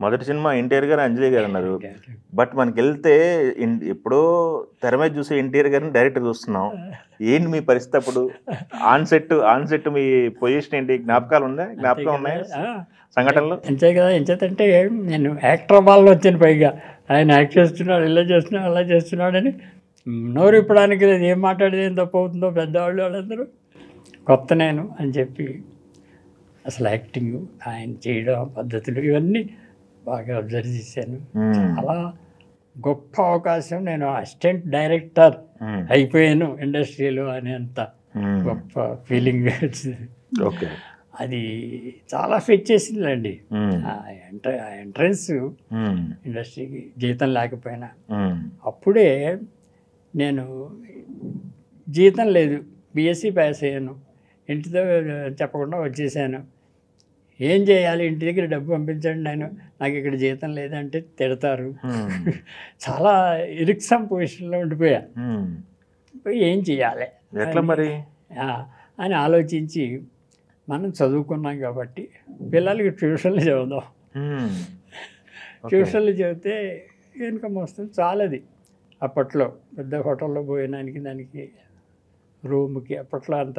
మొదటి సినిమా ఎన్టీఆర్ గారు, అంజలి గారు అన్నారు. బట్ మనకెళ్తే ఎప్పుడో తెర మీద చూసే ఎన్టీఆర్ గారిని డైరెక్ట్ చూస్తున్నాం. ఏంటి మీ పరిస్థితి అప్పుడు? ఆన్ సెట్ మీ పొజిషన్ ఏంటి? జ్ఞాపకాలు ఉన్నాయి సంఘటనలు? అంతే కదా. ఎంచేతంటే నేను యాక్టర్ వాళ్ళు వచ్చాను, పైగా ఆయన యాక్ట్ చేస్తున్నాడు, ఇలా చేస్తున్నాడు, అలా చేస్తున్నాడని నోరు ఇప్పడానికి లేదు. ఏం మాట్లాడేది ఏం తప్పు అవుతుందో పెద్దవాళ్ళు వాళ్ళందరూ. కొత్త నేను అని చెప్పి అసలు యాక్టింగ్ ఆయన చేయడం పద్ధతులు ఇవన్నీ బాగా అబ్జర్వ్ చేశాను. చాలా గొప్ప అవకాశం. నేను అసిస్టెంట్ డైరెక్టర్ అయిపోయాను ఇండస్ట్రీలో అనేంత గొప్ప ఫీలింగ్ వచ్చింది. ఓకే, అది చాలా ఫెచ్ చేసిందండి. ఎంట్రన్స్ ఇండస్ట్రీకి జీతం లేకపోయినా అప్పుడే నేను జీతం లేదు, బీఎస్సీ పాస్ అయ్యాను, ఇంటితో చెప్పకుండా వచ్చేసాను. ఏం చేయాలి, ఇంటి దగ్గర డబ్బు పంపించండి, నాకు ఇక్కడ జీతం లేదంటే తిడతారు. చాలా ఇరుక్సమ్ పొజిషన్లో ఉండిపోయా. ఏం చేయాలి ఎట్లా మరి అని ఆలోచించి, మనం చదువుకున్నాం కాబట్టి పిల్లలకి ట్యూషన్లు చదువుదాం. ట్యూషన్లు చెబితే ఇన్కమ్ వస్తుంది చాలది. అప్పట్లో పెద్ద హోటల్లో పోయినానికి దానికి రూమ్కి అప్పట్లో అంత